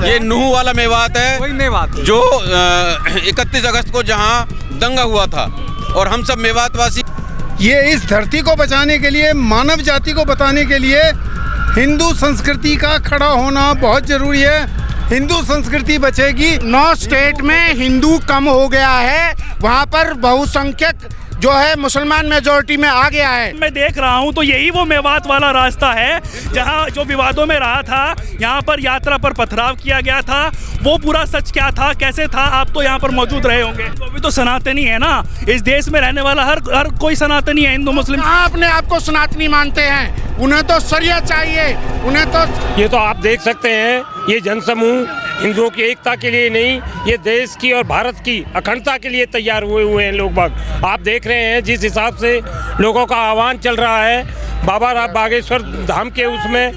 है। ये नूह वाला मेवात है, वही मेवात जो 31 अगस्त को जहाँ दंगा हुआ था, और हम सब मेवातवासी ये इस धरती को बचाने के लिए, मानव जाति को बताने के लिए हिंदू संस्कृति का खड़ा होना बहुत जरूरी है। हिंदू संस्कृति बचेगी। 9 स्टेट में हिंदू कम हो गया है, वहाँ पर बहुसंख्यक जो है मुसलमान मेजोरिटी में आ गया है। मैं देख रहा हूँ तो यही वो मेवात वाला रास्ता है जहाँ जो विवादों में रहा था, यहाँ पर यात्रा पर पथराव किया गया था। वो पूरा सच क्या था, कैसे था, आप तो यहाँ पर मौजूद रहे होंगे। तो अभी तो सनातनी है ना, इस देश में रहने वाला हर कोई सनातनी है, हिंदू मुस्लिम। कहाँ अपने आप को सनातनी मानते हैं? उन्हें तो शरिया चाहिए, उन्हें तो। ये तो आप देख सकते हैं, ये जनसमूह हिंदुओं की एकता के लिए नहीं, ये देश की और भारत की अखंडता के लिए तैयार हुए हैं लोग बाग। आप देख रहे हैं जिस हिसाब से लोगों का आह्वान चल रहा है, बाबा राम बागेश्वर धाम के उसमें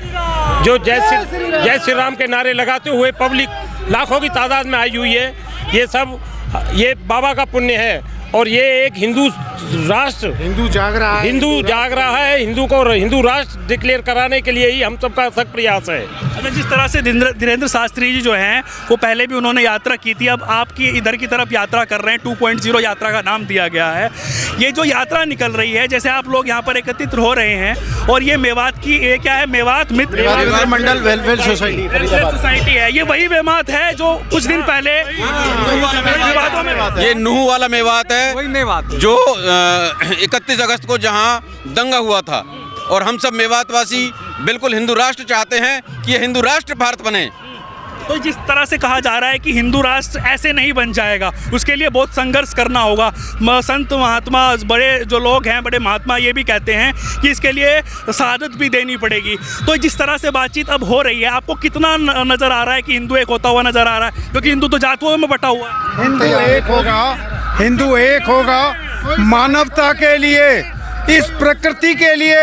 जो जय श्री राम के नारे लगाते हुए पब्लिक लाखों की तादाद में आई हुई है। ये सब ये बाबा का पुण्य है, और ये एक हिंदू राष्ट्र, हिंदू जाग रहा है, हिंदू को हिंदू राष्ट्र डिक्लेयर कराने के लिए ही हम सबका सख्त प्रयास है। अच्छा, जिस तरह से धीरेन्द्र शास्त्री जी जो हैं वो पहले भी उन्होंने यात्रा की थी, अब आपकी इधर की तरफ यात्रा कर रहे हैं, 2.0 यात्रा का नाम दिया गया है। ये जो यात्रा निकल रही है, जैसे आप लोग यहाँ पर एकत्रित हो रहे हैं, और ये मेवात की ये क्या है, मेवात मित्र मंडल वेलफेयर सोसाइटी है। ये वही मेवात है जो कुछ दिन पहले विवादों में रहा था। ये नूह वाला मेवात है, वही मेवात जो 31 अगस्त को जहाँ दंगा हुआ था, और हम सब मेवातवासी बिल्कुल हिंदू राष्ट्र चाहते हैं कि ये हिंदू राष्ट्र भारत बने। तो जिस तरह से कहा जा रहा है कि हिंदू राष्ट्र ऐसे नहीं बन जाएगा, उसके लिए बहुत संघर्ष करना होगा। संत महात्मा, बड़े जो लोग हैं, बड़े महात्मा, ये भी कहते हैं कि इसके लिए शहादत भी देनी पड़ेगी। तो जिस तरह से बातचीत अब हो रही है, आपको कितना नज़र आ रहा है कि हिंदू एक होता हुआ नज़र आ रहा है? क्योंकि हिंदू तो जातों में बटा हुआ है। हिंदू एक होगा मानवता के लिए, इस प्रकृति के लिए।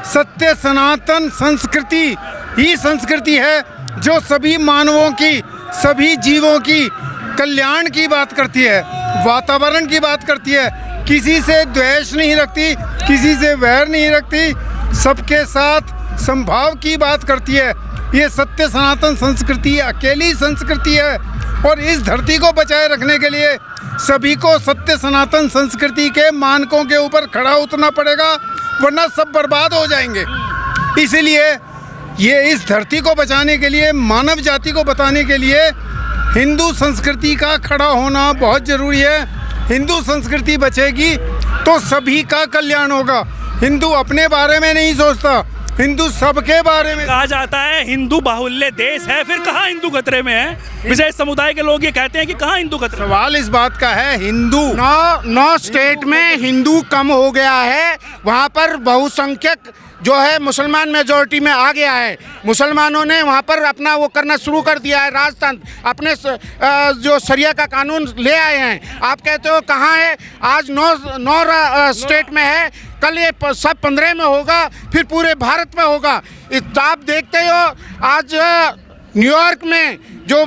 सत्य सनातन संस्कृति ही संस्कृति है जो सभी मानवों की, सभी जीवों की कल्याण की बात करती है, वातावरण की बात करती है, किसी से द्वेष नहीं रखती, किसी से वैर नहीं रखती, सबके साथ संभाव की बात करती है। ये सत्य सनातन संस्कृति अकेली संस्कृति है, और इस धरती को बचाए रखने के लिए सभी को सत्य सनातन संस्कृति के मानकों के ऊपर खड़ा उतरना पड़ेगा, वरना सब बर्बाद हो जाएंगे। इसीलिए ये इस धरती को बचाने के लिए, मानव जाति को बताने के लिए हिंदू संस्कृति का खड़ा होना बहुत ज़रूरी है। हिंदू संस्कृति बचेगी तो सभी का कल्याण होगा। हिंदू अपने बारे में नहीं सोचता, हिंदू सबके बारे में। कहा जाता है हिंदू बाहुल्य देश है, फिर कहाँ हिंदू खतरे में है? विशेष समुदाय के लोग ये कहते हैं कि कहाँ हिंदू खतरे। सवाल इस बात का है, हिंदू 9 स्टेट में हिंदू कम हो गया है, वहाँ पर बहुसंख्यक जो है मुसलमान मेजोरिटी में आ गया है। मुसलमानों ने वहाँ पर अपना वो करना शुरू कर दिया है, राजतंत्र अपने जो शरिया का कानून ले आए हैं। आप कहते हो कहाँ है? आज 9 स्टेट में है, कल ये सब 15 में होगा, फिर पूरे भारत में होगा। आप देखते हो आज न्यूयॉर्क में जो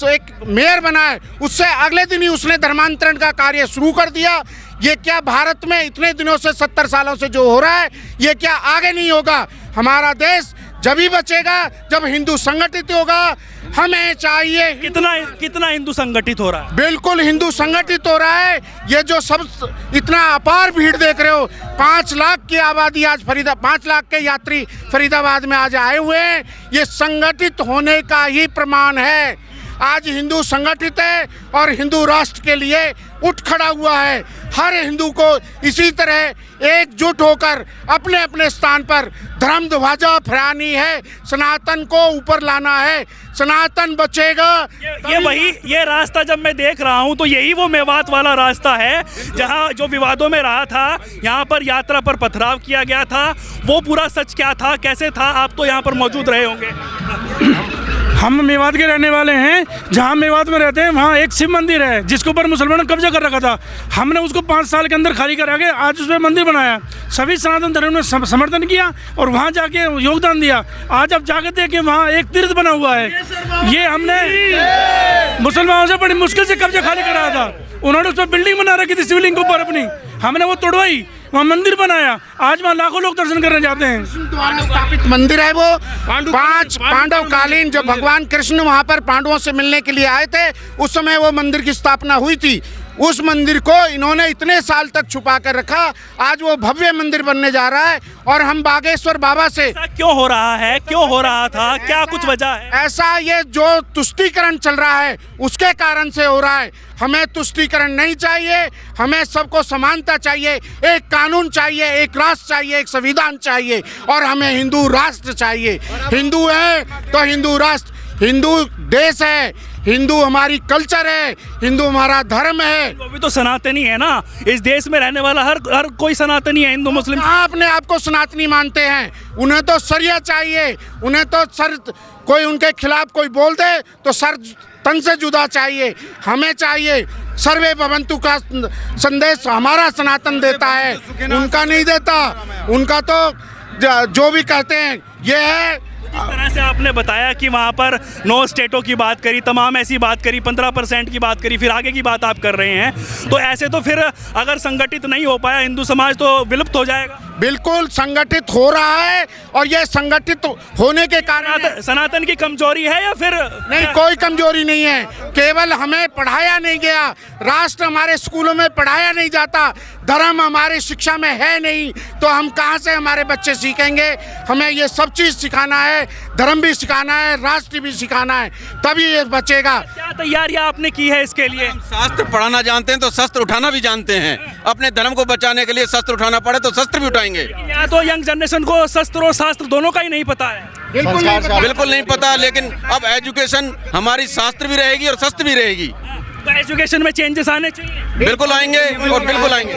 एक मेयर बना है, उससे अगले दिन ही उसने धर्मांतरण का कार्य शुरू कर दिया। ये क्या भारत में इतने दिनों से 70 सालों से जो हो रहा है, ये क्या आगे नहीं होगा? हमारा देश जब ही बचेगा जब हिंदू संगठित होगा। हमें चाहिए कितना हिंदू संगठित हो रहा है? बिल्कुल हिंदू संगठित हो रहा है। ये जो सब इतना अपार भीड़ देख रहे हो, 5 लाख की आबादी आज 5 लाख के यात्री फरीदाबाद में आज आए हुए हैं, ये संगठित होने का ही प्रमाण है। आज हिंदू संगठित है और हिंदू राष्ट्र के लिए उठ खड़ा हुआ है। हर हिंदू को इसी तरह एकजुट होकर अपने अपने स्थान पर धर्म ध्वजा फहरानी है, सनातन को ऊपर लाना है। सनातन बचेगा। ये रास्ता जब मैं देख रहा हूँ तो यही वो मेवात वाला रास्ता है जहाँ जो विवादों में रहा था, यहाँ पर यात्रा पर पथराव किया गया था। वो पूरा सच क्या था, कैसे था, आप तो यहाँ पर मौजूद रहे होंगे। हम मेवात के रहने वाले हैं। जहाँ मेवात में रहते हैं वहाँ एक शिव मंदिर है जिसके ऊपर मुसलमानों ने कब्जा कर रखा था। हमने उसको 5 साल के अंदर खाली करा के आज उसमें मंदिर बनाया। सभी सनातन धर्म ने समर्थन किया और वहाँ जाके योगदान दिया। आज आप जाकर देखें वहाँ एक तीर्थ बना हुआ है। ये हमने मुसलमानों से बड़ी मुश्किल से कब्जा खाली कराया था। उन्होंने उस पर बिल्डिंग बना रखी थी शिवलिंग के ऊपर अपनी, हमने वो तोड़वाई। वहाँ मंदिर बनाया, आज वहाँ लाखों लोग दर्शन करने जाते हैं। द्वारा स्थापित मंदिर है वो, पांच पांडव कालीन, जो भगवान कृष्ण वहाँ पर पांडवों से मिलने के लिए आए थे, उस समय वो मंदिर की स्थापना हुई थी। उस मंदिर को इन्होंने इतने साल तक छुपा कर रखा, आज वो भव्य मंदिर बनने जा रहा है। और हम बागेश्वर बाबा से ऐसा क्यों हो रहा है, क्यों हो रहा था, क्या कुछ वजह है? ऐसा ये जो तुष्टीकरण चल रहा है उसके कारण से हो रहा है। हमें तुष्टीकरण नहीं चाहिए, हमें सबको समानता चाहिए, एक कानून चाहिए, एक राष्ट्र चाहिए, एक संविधान चाहिए, और हमें हिंदू राष्ट्र चाहिए। हिंदू है तो हिंदू राष्ट्र, हिंदू देश है, हिंदू हमारी कल्चर है, हिंदू हमारा धर्म है। वो भी तो सनातनी है ना, इस देश में रहने वाला हर कोई सनातनी है, हिंदू मुस्लिम। हाँ, अपने आप को सनातनी मानते हैं, उन्हें तो सरिया चाहिए, उन्हें तो सर, कोई उनके खिलाफ कोई बोल दे तो सर तन से जुदा चाहिए। हमें चाहिए सर्वे भवन्तु का संदेश हमारा सनातन देता है, उनका नहीं देता। उनका तो जो भी कहते हैं ये है। जिस तरह से आपने बताया कि वहाँ पर 9 स्टेटों की बात करी, तमाम ऐसी बात करी, 15% की बात करी, फिर आगे की बात आप कर रहे हैं, तो ऐसे तो फिर अगर संगठित नहीं हो पाया हिंदू समाज तो विलुप्त हो जाएगा। बिल्कुल संगठित हो रहा है, और ये संगठित होने के कारण सनातन की कमजोरी है या फिर नहीं, कोई कमजोरी नहीं है, केवल हमें पढ़ाया नहीं गया, राष्ट्र हमारे स्कूलों में पढ़ाया नहीं जाता, धर्म हमारी शिक्षा में है नहीं, तो हम कहाँ से हमारे बच्चे सीखेंगे? हमें ये सब चीज़ सिखाना है, धर्म भी सिखाना है, राष्ट्र भी सिखाना है, तभी ये बचेगा। क्या तैयारियां आपने की है इसके लिए? शास्त्र पढ़ाना जानते हैं तो शस्त्र उठाना भी जानते हैं। अपने धर्म को बचाने के लिए शस्त्र उठाना पड़े तो शस्त्र भी उठाएंगे। यहाँ तो यंग जनरेशन को शस्त्र और शास्त्र दोनों का ही नहीं पता है। बिल्कुल नहीं पता, लेकिन अब एजुकेशन हमारी शास्त्र भी रहेगी और शस्त्र भी रहेगी। तो एजुकेशन में चेंजेस आने चाहिए। बिल्कुल आएंगे और बिल्कुल आएंगे।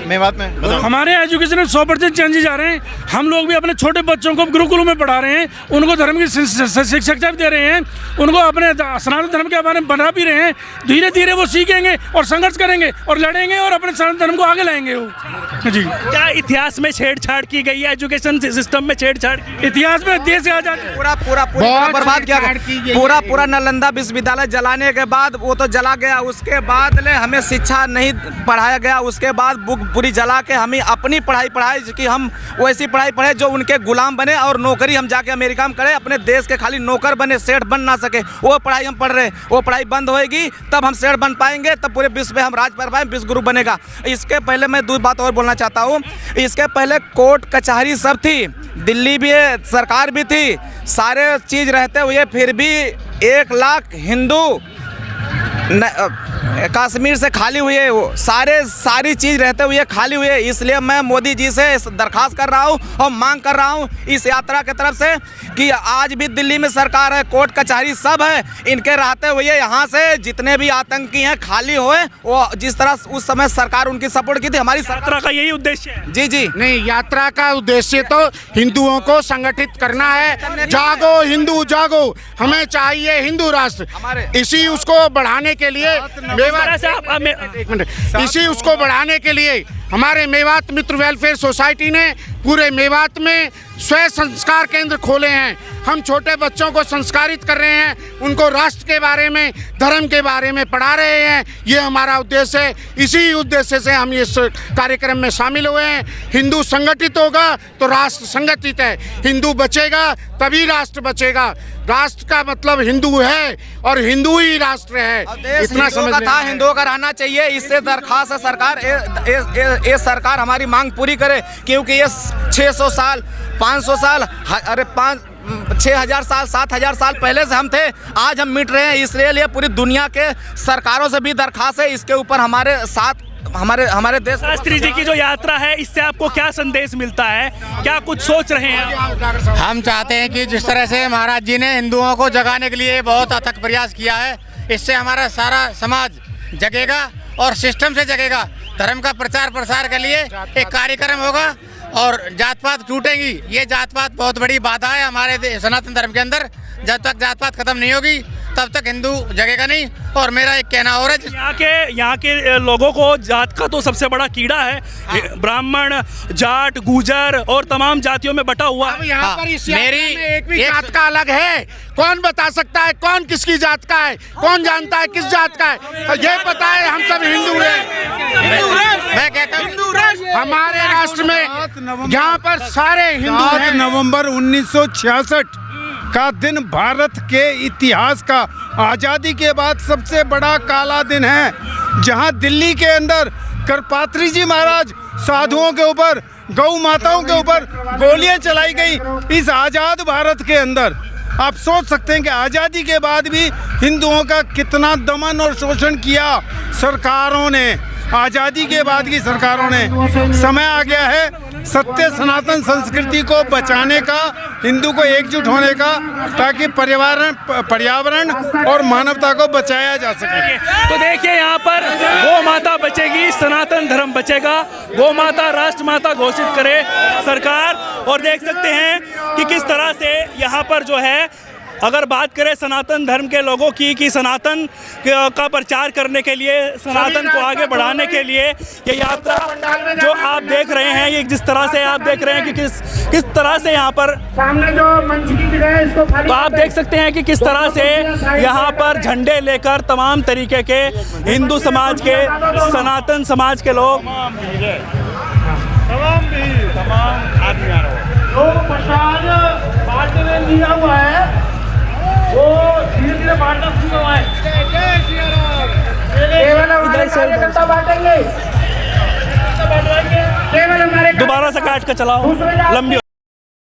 हमारे एजुकेशन में 100% चेंजेस आ रहे हैं। हम लोग भी अपने छोटे बच्चों को गुरुकुलों में पढ़ा रहे हैं, उनको धर्म की शिक्षा भी दे रहे हैं, उनको अपने सनातन धर्म के बारे में बना भी रहे हैं। धीरे धीरे वो सीखेंगे और संघर्ष करेंगे और लड़ेंगे और अपने सनातन धर्म को आगे लाएंगे वो। जी, क्या इतिहास में छेड़छाड़ की गई है, एजुकेशन सिस्टम में छेड़छाड़ की? इतिहास में देश आजाद पूरा बर्बाद किया, पूरा नालंदा विश्वविद्यालय जलाने के बाद वो तो जला गया, उसके बाद ले हमें शिक्षा नहीं पढ़ाया गया, उसके बाद बुक पूरी जला के हमें अपनी पढ़ाई कि हम वैसी पढ़ाई पढ़े जो उनके गुलाम बने और नौकरी हम जाके अमेरिका में करें, अपने देश के खाली नौकर बने, सेठ बन ना सके। वो पढ़ाई हम पढ़ रहे, वो पढ़ाई बंद होएगी तब हम सेठ बन पाएंगे, तब पूरे विश्व में हम राज कर पाएंगे, विश्व गुरु बनेगा। इसके पहले मैं दो बात और बोलना चाहता हूँ। इसके पहले कोर्ट कचहरी सब थी, दिल्ली भी सरकार भी थी, सारे चीज़ रहते हुए फिर भी 1 लाख हिंदू कश्मीर से खाली हुए, वो सारी चीज़ रहते हुए खाली हुए। इसलिए मैं मोदी जी से दरख्वास्त कर रहा हूँ और मांग कर रहा हूँ इस यात्रा की तरफ से कि आज भी दिल्ली में सरकार है, कोर्ट कचहरी सब है, इनके रहते हुए यहाँ से जितने भी आतंकी हैं खाली हुए। वो जिस तरह उस समय सरकार उनकी सपोर्ट की थी, हमारी यात्रा का यही उद्देश्य है। जी जी नहीं, यात्रा का उद्देश्य तो हिंदुओं को संगठित करना है। जागो हिंदू जागो, हमें चाहिए हिंदू राष्ट्र। इसी उसको बढ़ाने के लिए एक मिनट, इसी उसको बढ़ाने के लिए हमारे मेवात मित्र वेलफेयर सोसाइटी ने पूरे मेवात में स्वयं संस्कार केंद्र खोले हैं। हम छोटे बच्चों को संस्कारित कर रहे हैं, उनको राष्ट्र के बारे में, धर्म के बारे में पढ़ा रहे हैं। ये हमारा उद्देश्य है, इसी उद्देश्य से हम इस कार्यक्रम में शामिल हुए हैं। हिंदू संगठित होगा तो राष्ट्र संगठित है, हिंदू बचेगा तभी राष्ट्र बचेगा। राष्ट्र का मतलब हिंदू है और हिंदू ही राष्ट्र है, इतना समझ था। हिंदुओं का रहना चाहिए, इससे दरखास्त है सरकार, ये सरकार हमारी मांग पूरी करे, क्योंकि ये 600 साल 500 साल अरे 6,000 साल 7,000 साल पहले से हम थे, आज हम मिट रहे हैं। इसलिए पूरी दुनिया के सरकारों से भी दरखास्त है, इसके ऊपर हमारे साथ हमारे देश। शास्त्री जी की जो यात्रा है, इससे आपको क्या संदेश मिलता है, क्या कुछ सोच रहे हैं? हम चाहते हैं कि जिस तरह से महाराज जी ने हिंदुओं को जगाने के लिए बहुत अथक प्रयास किया है, इससे हमारा सारा समाज जगेगा और सिस्टम से जगेगा। धर्म का प्रचार प्रसार के लिए एक कार्यक्रम होगा और जात पात टूटेंगी। ये जात पात बहुत बड़ी बाधा है हमारे सनातन धर्म के अंदर। जब तक जात पात खत्म नहीं होगी तब तक हिंदू जगेगा नहीं। और मेरा एक कहना और है, यहाँ के लोगों को जात का तो सबसे बड़ा कीड़ा है। ब्राह्मण, जाट, गुजर और तमाम जातियों में बटा हुआ है। यहाँ पर इस यात्रा में एक भी जात का अलग है? कौन बता सकता है कौन किसकी जात का है? कौन जानता है किस जात का है? ये पता है हम सब हिंदू हैं। मैं कहता हूँ हमारे राष्ट्र में यहाँ पर सारे हिंदू 7 हैं। नवंबर 1966 का दिन भारत के इतिहास का आज़ादी के बाद सबसे बड़ा काला दिन है, जहां दिल्ली के अंदर करपात्री जी महाराज साधुओं के ऊपर, गौ माताओं के ऊपर गोलियां चलाई गई। इस आज़ाद भारत के अंदर आप सोच सकते हैं कि आज़ादी के बाद भी हिंदुओं का कितना दमन और शोषण किया सरकारों ने। आज़ादी के बाद की सरकारों ने। समय आ गया है सत्य सनातन संस्कृति को बचाने का, हिंदू को एकजुट होने का, ताकि पर्यावरण और मानवता को बचाया जा सके। तो देखिए यहाँ पर गौ माता बचेगी, सनातन धर्म बचेगा। गौ माता राष्ट्र माता घोषित करे सरकार। और देख सकते हैं कि किस तरह से यहाँ पर जो है, अगर बात करें सनातन धर्म के लोगों की, कि सनातन का प्रचार करने के लिए, सनातन को आगे बढ़ाने के लिए ये यात्रा जो आप देख रहे हैं, ये जिस तरह से आप देख रहे हैं कि किस तरह से यहाँ पर सामने जो मंच की जगह है इसको खाली, तो आप देख सकते हैं कि किस तरह से यहाँ पर झंडे लेकर तमाम तरीके के हिंदू समाज के, सनातन समाज के लोग, तमाम आदमी आ रहे हैं। जो प्रसाद बांटने में लिया हुआ है वो धीरे धीरे बांटना शुरू हुआ है। केवल हमारे कार्यकर्ता बांटेंगे, केवल हमारे दोबारा से काट कर चलाओ, लंबी